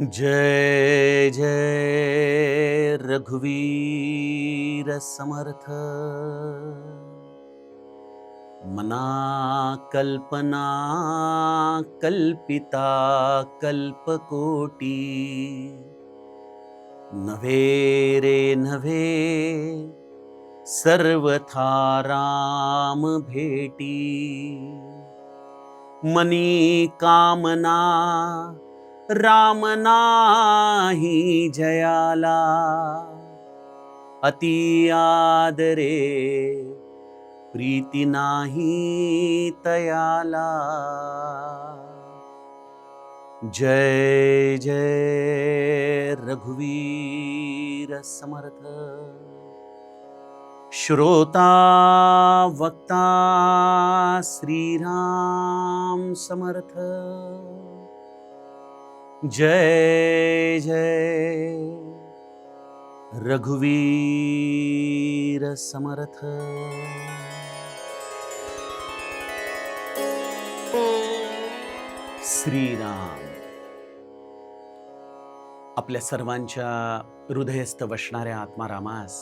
जय जय रघुवीर समर्थ। मना कल्पना कल्पिता कल्पकोटी, नव्हे रे नव्हे सर्वथा राम भेटी। मनी कामना राम नाही जयाला, अति आदरे प्रीती नाही तयाला। जय जय रघुवीर समर्थ। श्रोता वक्ता श्रीराम समर्थ। जय जय रघुवीर समर्थ। श्रीराम आपल्या सर्वांच्या हृदयस्थ वसणाऱ्या आत्मारामास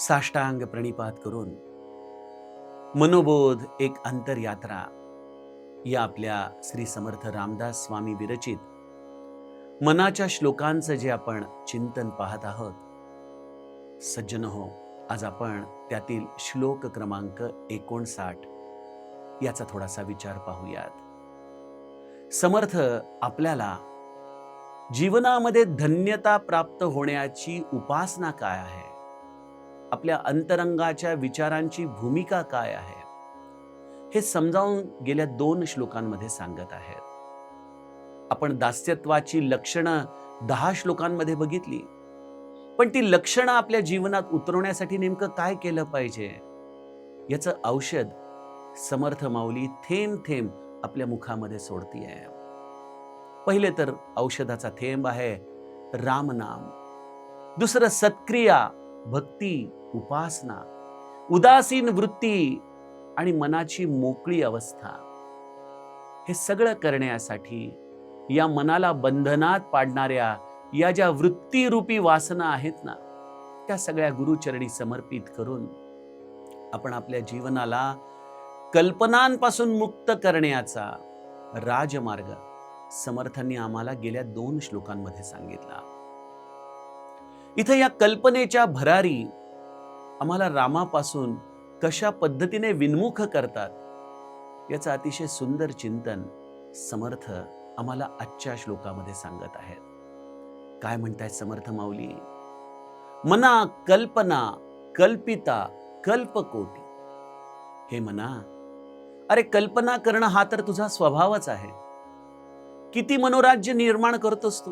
साष्टांग प्रणिपात करून मनोबोध एक अंतरयात्रा या आपल्या श्री समर्थ रामदास स्वामी विरचित मनाच्या श्लोकांचं जे आपण चिंतन पाहत आहोत, सज्जन हो, आज आपण त्यातील श्लोक क्रमांक 59 याचा थोडासा विचार पाहूयात। समर्थ आपल्याला जीवनामध्ये धन्यता प्राप्त होण्याची उपासना काय आहे, आपल्या अंतरंगाच्या विचारांची भूमिका काय आहे, हे समजावून गेल्या 2 श्लोकांमध्ये सांगत आहेत। आपण दास्यत्वाची लक्षणं 10 श्लोकांमध्ये बघितली, पण ती लक्षणं आपल्या जीवनात उतरवण्यासाठी नेमकं काय केलं पाहिजे याचं औषध समर्थ माऊली थेंब थेंब आपल्या मुखामध्ये सोडतीये। पहिले तर औषधाचा थेंब आहे रामनाम, दुसरं सत्क्रिया भक्ती उपासना, उदासीन वृत्ती आणि मनाची मोकळी अवस्था। हे सगळं करण्यासाठी या मनाला बंधनात पाडणाऱ्या या ज्या वृत्तीरूपी वासना आहेत ना, त्या सगळ्या गुरुचरणी समर्पित करून आपण आपल्या जीवनाला कल्पनांपासून मुक्त करण्याचा राजमार्ग समर्थांनी आम्हाला गेल्या 2 श्लोकांमध्ये सांगितला। इथे या कल्पनेच्या भरारी आम्हाला रामापासून कशा पद्धतीने विन्मुख करतात याचं अतिशय सुंदर चिंतन समर्थ आम्हाला आजच्या श्लोकामध्ये सांगत आहेत। काय म्हणतायत समर्थ माऊली? मना कल्पना कल्पिता कल्पकोटी। हे मना, अरे कल्पना करणं हा तर तुझा स्वभावच आहे। किती मनोराज्य निर्माण करतोस तू।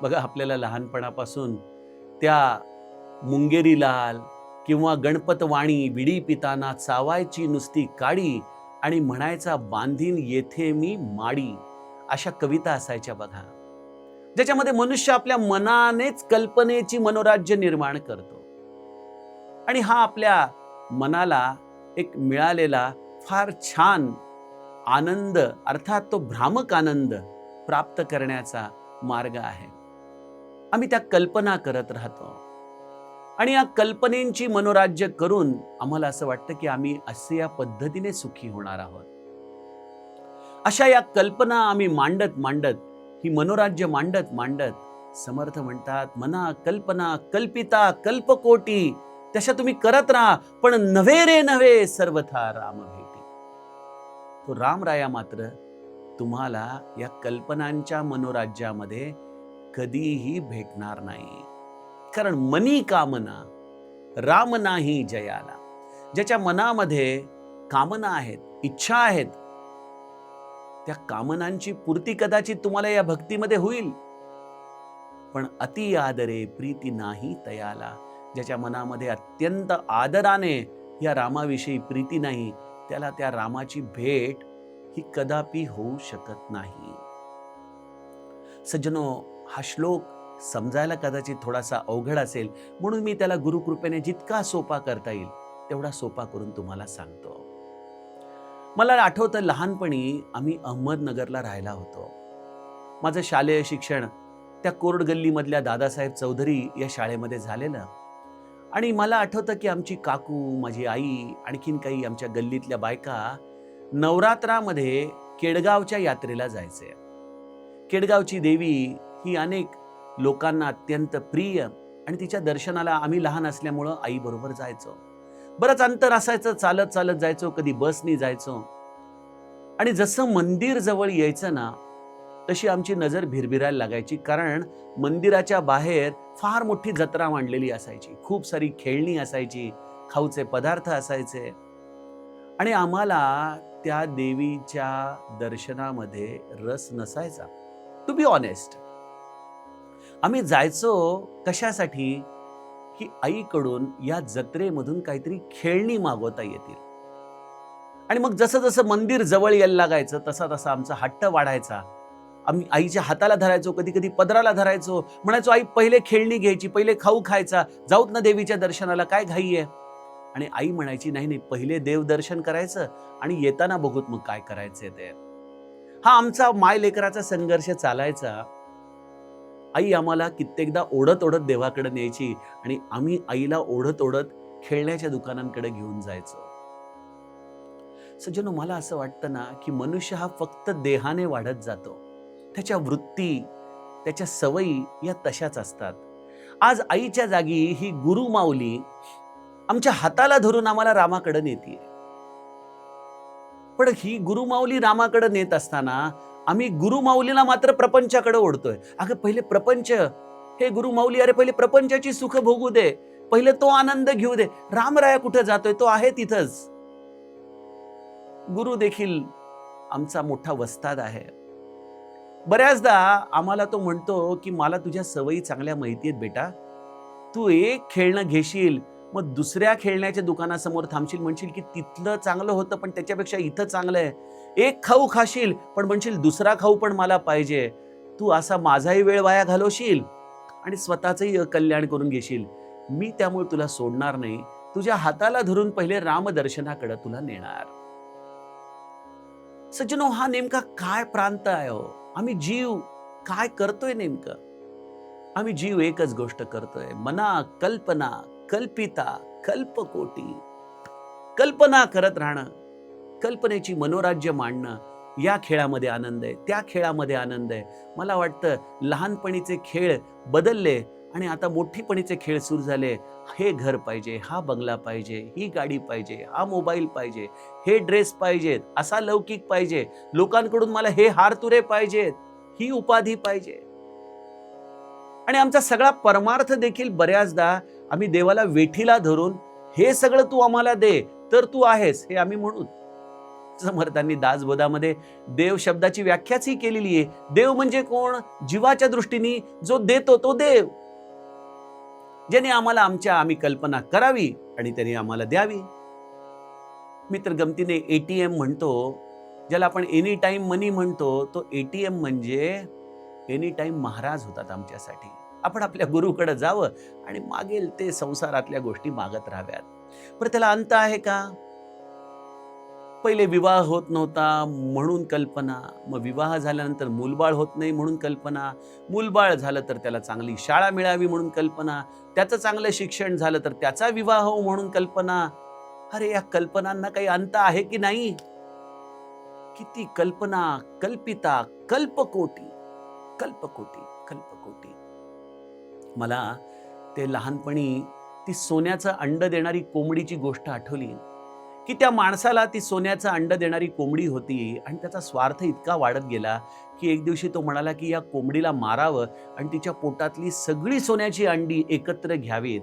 बघा, आपल्याला लहानपणापासून त्या मुंगेरी लाल किंवा गणपतवाणी विडी पिताना चावायची नुसती काडी आणि म्हणायचा बांधीन येथे मी माडी, अशा कविता असायच्या बघा, ज्याच्यामध्ये मनुष्य आपल्या मनानेच कल्पनेची मनोराज्य निर्माण करतो। आणि हा आपल्या मनाला एक मिळालेला फार छान आनंद, अर्थात तो भ्रामक आनंद प्राप्त करण्याचा मार्ग आहे। आम्ही त्या कल्पना करत राहतो आणि या कल्पनेची मनोराज्य करून आम्हाला असं वाटतं की आम्ही असे या पद्धतीने सुखी होणार आहोत। अशा या कल्पना आम्ही मांडत मांडत, ही मनोराज्य मांडत मांडत समर्थ म्हणतात मना कल्पना कल्पिता कल्पकोटी, तशा तुम्ही करत राहा, पण नव्हे रे नव्हे सर्वथा राम भेटी। तो रामराया मात्र तुम्हाला या कल्पनांच्या मनोराज्यामध्ये कधीही भेटणार नाही। कारण मनी कामना राम नाही जयाला। ज्याच्या मनामध्ये कामना आहेत, इच्छा आहेत, त्या कामनांची पूर्ती कदाचित तुम्हाला या भक्तीमध्ये होईल, पण अति आदरे प्रीती नाही तयाला। ज्याच्या मनामध्ये अत्यंत आदराने या रामाविषयी प्रीती नाही, त्याला त्या रामाची भेट ही कदापि होऊ शकत नाही। सज्जनो, हा श्लोक समजायला कदाचित थोडासा अवघड असेल, म्हणून मी त्याला गुरुकृपेने जितका सोपा करता येईल तेवढा सोपा करून तुम्हाला सांगतो। मला आठवतं लहानपणी आम्ही अहमदनगरला राहायला होतो। माझं शालेय शिक्षण त्या कोर्ट गल्लीमधल्या दादासाहेब चौधरी या शाळेमध्ये झालेलं. आणि मला आठवतं की आमची काकू, माझी आई, आणखीन काही आमच्या गल्लीतल्या बायका नवरात्रामध्ये केडगावच्या यात्रेला जायचे. केडगावची देवी ही अनेक लोकांना अत्यंत प्रिय आणि तिच्या दर्शनाला आम्ही लहान असल्यामुळं आईबरोबर जायचो. बरंच अंतर असायचं, चालत चालत जायचो, कधी बसनी जायचो. आणि जसं मंदिर जवळ यायचं ना, तशी आमची नजर भिरभिरायला लागायची, कारण मंदिराच्या बाहेर फार मोठी जत्रा मांडलेली असायची, खूप सारी खेळणी असायची, खाऊचे पदार्थ असायचे. आणि आम्हाला त्या देवीच्या दर्शनामध्ये रस नसायचा. टू बी ऑनेस्ट, आम्ही जायचो कशासाठी की आईकडून या जत्रेमधून काहीतरी खेळणी मागवता येतील. आणि मग जसं जसं मंदिर जवळ यायला लागायचं तसा तसा आमचा हट्ट वाढायचा. आम्ही आईच्या हाताला धरायचो, कधी कधी पदराला धरायचो, म्हणायचो आई पहिले खेळणी घ्यायची, पहिले खाऊ खायचा, जाऊत ना देवीच्या दर्शनाला, काय घाई आहे. आणि आई म्हणायची नाही नाही, पहिले देव दर्शन करायचं आणि येताना बघूत मग काय करायचंय ते. हा आमचा माय लेकराचा संघर्ष चालायचा. आई आम्हाला कित्येकदा ओढत ओढत देवाकडे न्यायची आणि आम्ही आईला ओढत ओढत खेळण्याच्या दुकानांकडे घेऊन जायचो. सज्जनो, मला असं वाटतं ना की मनुष्य हा फक्त देहाने वाढत जातो, त्याच्या वृत्ती, त्याच्या सवयी या तशाच असतात. आज आईच्या जागी ही गुरु माऊली आमच्या हाताला धरून आम्हाला रामाकडे नेतीये. पण ही गुरु माऊली रामाकडे नेत असताना आम्ही गुरु माऊलीला मात्र प्रपंचाकडे ओढतोय. अगं पहिले प्रपंच, हे गुरु माऊली, अरे पहिले प्रपंचाची सुख भोगू दे, पहिले तो आनंद घेऊ दे. रामराया कुठे जातोय, तो आहे तिथंच. गुरु देखील आमचा मोठा वस्ताद आहे. बऱ्याचदा आम्हाला तो म्हणतो की मला तुझ्या सवयी चांगल्या माहिती आहेत बेटा, तू एक खेळणं घेशील, मग दुसऱ्या खेळण्याच्या दुकानासमोर थांबशील, म्हणशील की तिथलं चांगलं होतं पण त्याच्यापेक्षा इथं चांगलं आहे. एक खाऊ खाशील पण म्हणशील दुसरा खाऊ पण मला पाहिजे. तू असा माझाही वेळ वाया घालवशील आणि स्वतःचंही कल्याण करून घेशील. मी त्यामुळे तुला सोडणार नाही, तुझ्या हाताला धरून पहिले रामदर्शनाकडे तुला नेणार. सज्जनो, हा नेमका काय प्रांत आहे हो? आम्ही जीव काय करतोय नेमकं? आम्ही जीव एकच गोष्ट करतोय, मना कल्पना कल्पिता कल्पकोटी. कल्पना करत राहणं, कल्पनेची मनोराज्य मांडणं, या खेळामध्ये आनंद आहे, त्या खेळामध्ये आनंद आहे. मला वाटतं लहानपणीचे खेळ बदलले आणि आता मोठीपणीचे खेळ सुरू झाले. हे घर पाहिजे, हा बंगला पाहिजे, ही गाडी पाहिजे, हा मोबाईल पाहिजे, हे ड्रेस पाहिजेत, असा लौकिक पाहिजे, लोकांकडून मला हे हारतुरे पाहिजेत, ही उपाधी पाहिजे. आणि आमचा सगळा परमार्थ देखील बऱ्याचदा आम्ही देवाला वेठीला धरून हे सगळं तू आम्हाला दे तर तू आहेस हे आम्ही म्हणू. समर्थांनी दासबोधामध्ये देव शब्दाची व्याख्याच ही केलेली आहे. देव म्हणजे कोण? जीवाच्या दृष्टीने जो देतो तो देव, ज्याने आम्हाला आम्ही कल्पना करावी आणि त्याने आम्हाला द्यावी. मी तर गमतीने एटीएम म्हणतो, ज्याला आपण एनी टाइम मनी म्हणतो, तो एटीएम म्हणजे एनी टाइम महाराज होतात आमच्यासाठी. आपण आपल्या गुरुकडे जावं आणि मागेल ते संसारातल्या गोष्टी मागत राहाव्यात. पण त्याला अंत आहे का? पहिले विवाह होत नव्हता म्हणून कल्पना, मग विवाह झाल्यानंतर मूलबाळ होत नाही म्हणून कल्पना, मूलबाळ झालं तर त्याला चांगली शाळा मिळावी म्हणून कल्पना, त्याचं चांगलं शिक्षण झालं तर त्याचा विवाह हो म्हणून कल्पना. अरे या कल्पनांना काही अंत आहे की नाही? किती कल्पना, कल्पिता कल्पकोटी, कल्पकोटी कल्पकोटी. मला ते लहानपणी ती सोन्याचं अंड देणारी कोंबडीची गोष्ट आठवली की त्या माणसाला ती सोन्याचं अंड देणारी कोंबडी होती आणि त्याचा स्वार्थ इतका वाढत गेला की एक दिवशी तो म्हणाला की या कोंबडीला मारावं आणि तिच्या पोटातली सगळी सोन्याची अंडी एकत्र घ्यावीत.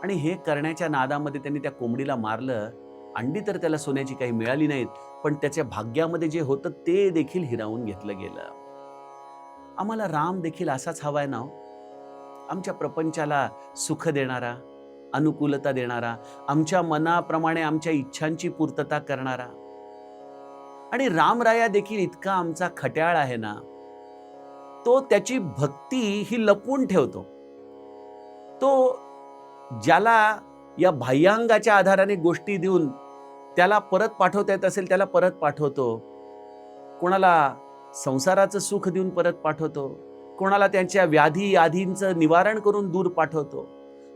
आणि हे करण्याच्या नादामध्ये त्यांनी त्या कोंबडीला मारलं. अंडी तर त्याला सोन्याची काही मिळाली नाहीत, पण त्याच्या भाग्यामध्ये जे होतं ते देखील हिरावून घेतलं गेलं. आम्हाला राम देखील असाच हवाय ना, आमच्या प्रपंचाला सुख देणारा, अनुकूलता देणारा, आमच्या मनाप्रमाणे आमच्या इच्छांची पूर्तता करणारा. आणि रामराया देखील इतका आमचा खट्याळ आहे ना, तो त्याची भक्ती ही लपवून ठेवतो. तो ज्याला या बाह्यांगाच्या आधाराने गोष्टी देऊन त्याला परत पाठवता येत असेल त्याला परत पाठवतो. कोणाला संसाराचं सुख देऊन परत पाठवतो, कोणाला त्यांच्या व्याधी आधींचं निवारण करून दूर पाठवतो,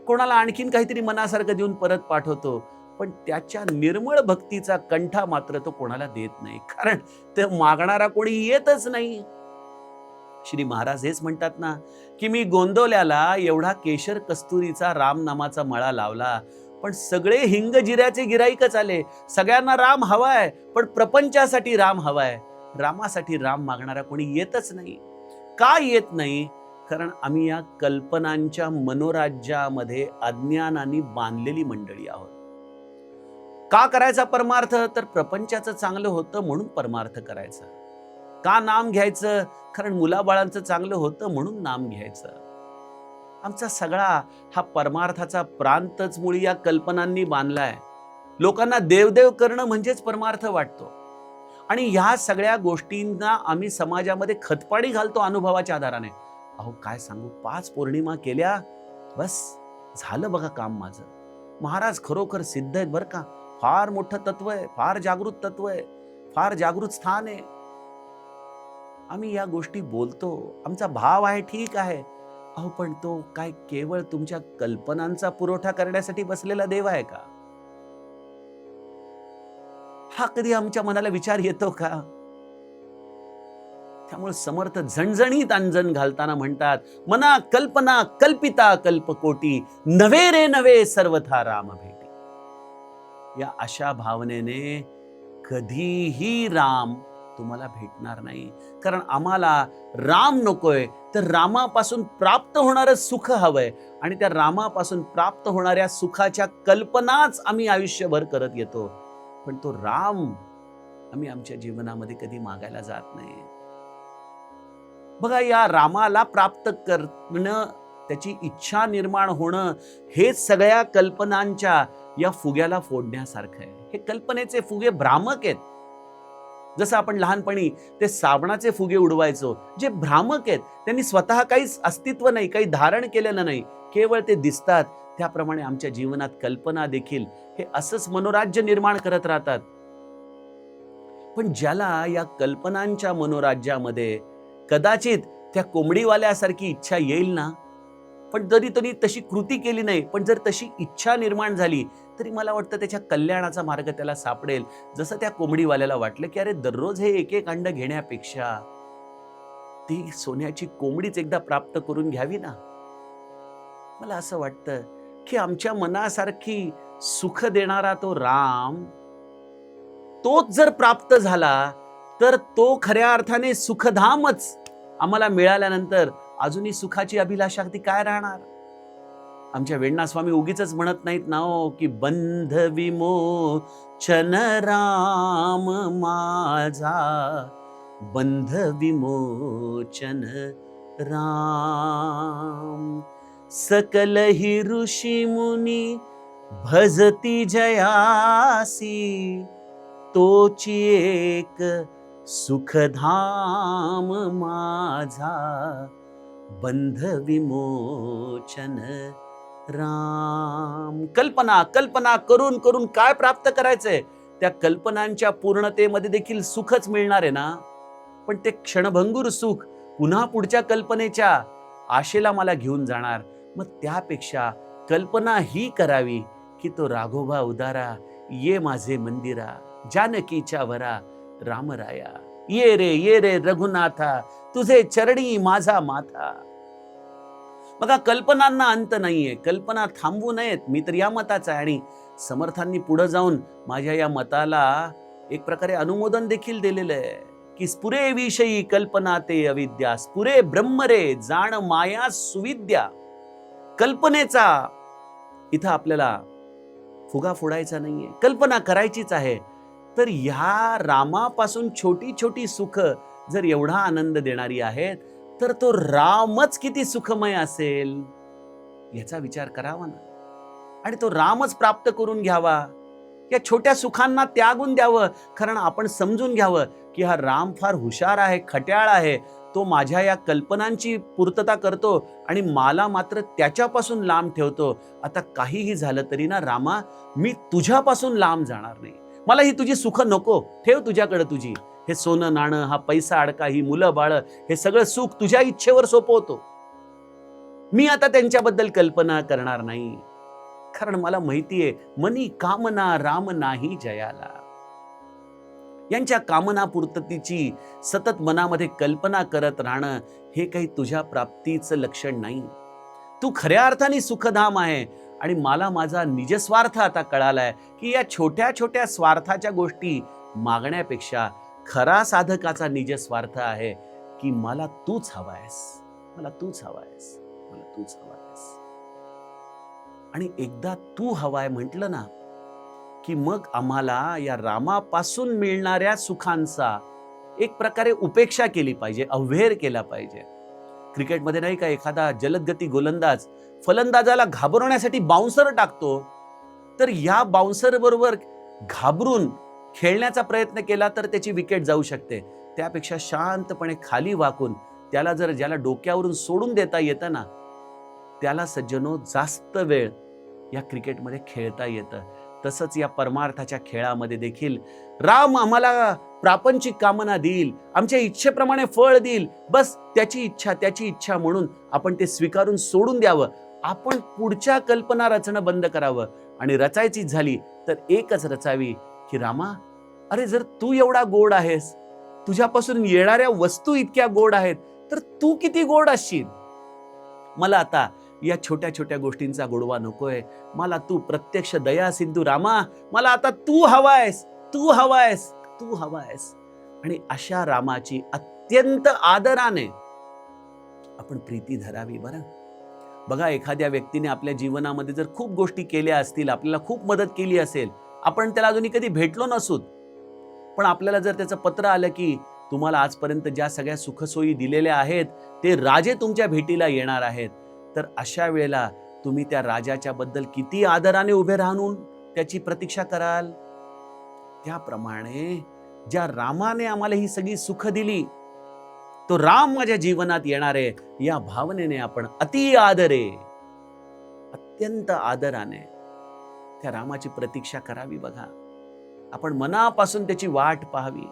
कोणाला आणखीन काहीतरी मनासारखं देऊन परत पाठवतो, पण त्याच्या निर्मळ भक्तीचा कंठा मात्र तो कोणाला देत नाही, कारण ते मागणारा कोणी येतच नाही. श्री महाराज हेच म्हणतात ना, की मी गोंदवल्याला एवढा केशर कस्तुरीचा राम नामाचा मळा लावला, पण सगळे हिंग जिऱ्याचे गिराईकच आले. सगळ्यांना राम हवाय, पण प्रपंचासाठी राम हवाय. रामासाठी राम मागणारा कोणी येतच नाही. का येत नाही? कारण आम्ही या कल्पनांच्या मनोराज्यामध्ये अज्ञानाने बांधलेली मंडळी आहोत. का करायचा परमार्थ? तर प्रपंचाचं चांगलं होतं म्हणून परमार्थ करायचा. का नाम घ्यायचं? कारण मुलाबाळांचं चांगलं होतं म्हणून नाम घ्यायचं. आमचा सगळा हा परमार्थाचा प्रांतच मुळी या कल्पनांनी बांधलाय. लोकांना देवदेव करणं म्हणजेच परमार्थ वाटतो, आणि ह्या सगळ्या गोष्टींना आम्ही समाजामध्ये खतपाणी घालतो अनुभवाच्या आधाराने. अहो काय सांगू, 5 पौर्णिमा केल्या, बस झालं बघा काम माझं. महाराज खरोखर सिद्ध आहेत बरं का, फार मोठं तत्व आहे, फार जागृत तत्व आहे, फार जागृत स्थान आहे. आम्ही या गोष्टी बोलतो, आमचा भाव आहे, ठीक आहे. अहो पण तो काय केवळ तुमच्या कल्पनांचा पुरवठा करण्यासाठी बसलेला देव आहे का? हा कधी आमच्या मनाला विचार येतो का? त्यामुळे समर्थ झणझणीत अंजन घालताना म्हणतात, मना कल्पना कल्पिता कल्पकोटी, नवे रे नवे सर्वथा राम भेटी. या अशा भावनेने कधीही राम तुम्हाला भेटणार नाही. कारण आम्हाला राम नकोय, तर रामापासून प्राप्त होणारं सुख हवंय, आणि त्या रामापासून प्राप्त होणाऱ्या सुखाच्या कल्पनाच आम्ही आयुष्यभर करत येतो. पण तो राम आम्ही आमच्या जीवनामध्ये कधी मागायला जात नाही. बघा, या रामाला प्राप्त करणं, त्याची इच्छा निर्माण होणं, हेच सगळ्या कल्पनांच्या या फुग्याला फोडण्यासारखं आहे. हे कल्पनेचे फुगे भ्रामक आहेत. जसं आपण लहानपणी ते साबणाचे फुगे उडवायचो, जे भ्रामक आहेत, त्यांनी स्वतः काहीच अस्तित्व नाही, काही धारण केलेलं नाही, केवळ ते दिसतात. त्याप्रमाणे आमच्या जीवनात कल्पना देखील हे असंच मनोराज्य निर्माण करत राहतात. पण ज्याला या कल्पनांच्या मनोराज्यामध्ये कदाचित त्या कोंबडीवाल्यासारखी इच्छा येईल ना, पण जरी तरी तशी कृती केली नाही, पण जर तशी इच्छा निर्माण झाली, तरी मला वाटतं त्याच्या कल्याणाचा मार्ग त्याला सापडेल. जसं त्या कोंबडीवाल्याला वाटलं की अरे दररोज हे एक एक अंड घेण्यापेक्षा ती सोन्याची कोंबडीच एकदा प्राप्त करून घ्यावी ना. मला असं वाटतं की आमच्या मनासारखी सुख देणारा तो राम, तोच जर प्राप्त झाला, तर तो खऱ्या अर्थाने सुखधामच आम्हाला मिळाल्यानंतर अजूनही सुखाची अभिलाषा ती काय राहणार? आमच्या वेण्णा स्वामी उगीच म्हणत नाहीत ना हो, की बंध विमोचन राम माझा, बंध विमोचन राम. सकल ही ऋषी मुनी भजती जयासी, तोची एक सुखधाम माझा, बंध विमोचन राम. कल्पना कल्पना करून करून काय प्राप्त करायचंय? त्या कल्पनांच्या पूर्णतेमध्ये देखील सुखच मिळणार आहे ना, पण ते क्षणभंगुर सुख पुन्हा पुढच्या कल्पनेच्या आशेला मला घेऊन जाणार. मग त्यापेक्षा कल्पना ही करावी की तो राघोबा उदारा, ये माझे मंदिरा, जानकीच्या वरा रामराया, ये रे रघुनाथा, तुझे चरणी माझा माथा. बघा, कल्पनांना अंत नाहीये, कल्पना थांबवू नयेत. मी तर या मताचा आहे, आणि समर्थांनी पुढे जाऊन माझ्या या मताला एक प्रकारे अनुमोदन देखील दिलेलं आहे की स्फुरे विषयी कल्पना ते अविद्या, स्फुरे ब्रह्म रे जाण माया सुविद्या. कल्पनेचा इथं आपल्याला फुगा फोडायचा नाहीये, कल्पना करायचीच आहे. तर ह्या रामापासून छोटी छोटी सुख जर एवढा आनंद देणारी आहेत, तर तो रामच किती सुखमय असेल याचा विचार करावा ना, आणि तो रामच प्राप्त करून घ्यावा. या छोट्या सुखांना त्यागून द्यावं, कारण आपण समजून घ्यावं की हा राम फार हुशार आहे, खट्याळ आहे. तो माझ्या या कल्पनांची पूर्तता करतो आणि मला मात्र त्याच्यापासून लांब ठेवतो. आता काहीही झालं तरी ना रामा, मी तुझ्यापासून लांब जाणार नाही. मला ही तुझी सुख नको, ठेव तुझ्याकडे तुझी. हे सोनं नाणं, हा पैसा अडका, ही मुलं बाळ, हे सगळं सुख तुझ्या इच्छेवर सोपवतो. मी आता त्यांच्याबद्दल कल्पना करणार नाही, कारण मला माहितीये मनी कामना राम नाही जयाला. यांच्या कामना पूर्ततेची सतत मनामध्ये कल्पना करत राहणं हे काही तुझ्या प्राप्तीचं लक्षण नाही. तू खऱ्या अर्थाने सुखधाम आहे. आणि मला माझा निजस्वार्थ आता कळालाय की या छोट्या छोट्या स्वार्थाच्या गोष्टी मागण्यापेक्षा खरा साधकाचा निजस्वार्थ आहे की मला तूच हवायस, मला तूच हवायस, मला तूच हवायस. आणि एकदा तू हवाय म्हटलं ना की मग आम्हाला या रामापासून मिळणाऱ्या सुखांचा एक प्रकारे उपेक्षा केली पाहिजे, अव्हेर केला पाहिजे. क्रिकेटमध्ये नाही का एखादा जलदगती गोलंदाज फलंदाजाला घाबरवण्यासाठी बाउन्सर टाकतो, तर या बाउन्सर बरोबर घाबरून खेळण्याचा प्रयत्न केला तर त्याची विकेट जाऊ शकते. त्यापेक्षा शांतपणे खाली वाकून त्याला ज्याला डोक्यावरून सोडून देता येतं ना, त्याला सज्जनो जास्त वेळ या क्रिकेटमध्ये खेळता येतं. तसंच या परमार्थाच्या खेळामध्ये देखील राम आम्हाला प्रापंचिक कामना देईल, आमच्या इच्छेप्रमाणे फळ देईल, बस त्याची इच्छा म्हणून आपण ते स्वीकारून सोडून द्यावं. आपण पुढच्या कल्पना रचणं बंद करावं आणि रचायचीच झाली तर एकच रचावी की रामा, अरे जर तू एवढा गोड आहेस, तुझ्यापासून येणाऱ्या वस्तू इतक्या गोड आहेत, तर तू किती गोड असशील. मला आता या छोट्या छोट्या गोष्टींचा गोडवा नकोय, मला तू प्रत्यक्ष दया सिंधू रामा, मला आता तू हवायस, तू हवायस, तू हवायस. आणि अशा रामाची अत्यंत आदराने आपण प्रीती धरावी. बरं बघा, एखाद्या व्यक्तीने आपल्या जीवनामध्ये जर खूप गोष्टी केल्या असतील, आपल्याला खूप मदत केली असेल, आपण त्याला अजूनही कधी भेटलो नसूत, पण आपल्याला जर त्याचं पत्र आलं की तुम्हाला आजपर्यंत ज्या सगळ्या सुखसोयी दिलेल्या आहेत ते राजे तुमच्या भेटीला येणार आहेत, तर अशा वेळेला तुम्ही त्या राजाच्या बद्दल किती आदराने उभे राहून त्याची प्रतीक्षा कराल. त्याप्रमाणे ज्या रामाने आम्हाला ही सगळी सुख दिली, तो राम माझ्या जीवनात येणार आहे या भावनेने आपण अति आदरे, अत्यंत आदराने त्या रामाची प्रतीक्षा करावी. बघा, आपण मनापासून त्याची वाट पाहावी,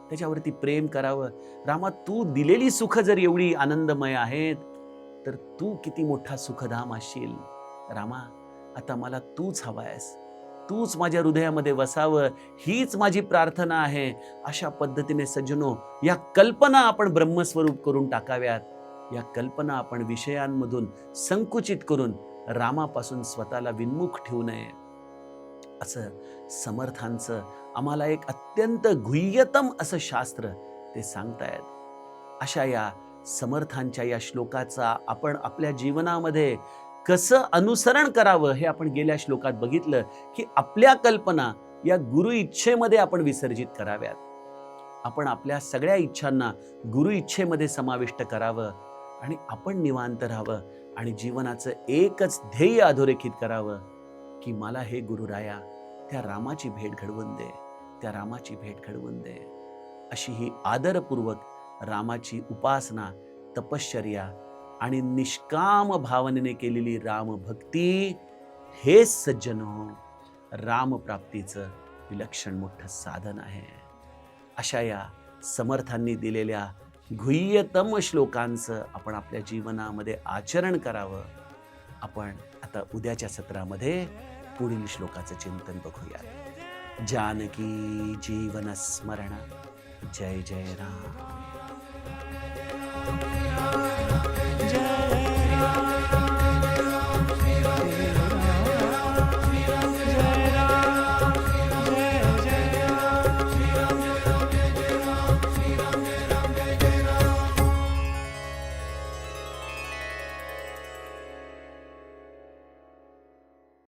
त्याच्यावरती प्रेम करावं. रामा, तू दिलेली सुख जर एवढी आनंदमय आहेत, तर तू किती मोठा सुखधाम असशील. रामा, आता मला तूच हवायस, तूच माझ्या हृदयामध्ये वसावं, हीच माझी प्रार्थना आहे. अशा पद्धतीने सज्जनो, या कल्पना आपण ब्रह्मस्वरूप करून टाकाव्यात. या कल्पना आपण विषयांमधून संकुचित करून रामापासून स्वतःला विन्मुख ठेवू नये, असं समर्थांचं आम्हाला एक अत्यंत गुह्यतम असं शास्त्र ते सांगतायत. अशा या समर्थांच्या या श्लोकाचा आपण आपल्या जीवनामध्ये कसं अनुसरण करावं हे आपण गेल्या श्लोकात बघितलं की आपल्या कल्पना या गुरु इच्छेमध्ये आपण विसर्जित कराव्यात. आपण आपल्या सगळ्या इच्छांना गुरु इच्छेमध्ये समाविष्ट करावं आणि आपण निवांत राहावं आणि जीवनाचं एकच ध्येय अधोरेखित करावं की मला हे गुरुराया त्या रामाची भेट घडवून दे, त्या रामाची भेट घडवून दे. अशी ही आदरपूर्वक रामाची उपासना, तपश्चर्या आणि निष्काम भावनेने केलेली रामभक्ती हे सज्जनो रामप्राप्तीचं विलक्षण मोठं साधन आहे. अशा या समर्थांनी दिलेल्या गुह्यतम श्लोकांचं आपण आपल्या जीवनामध्ये आचरण करावं. आपण आता उद्याच्या सत्रामध्ये पुढील श्लोकाचं चिंतन बघूया. जानकी जीवन स्मरण. जय जय राम. जय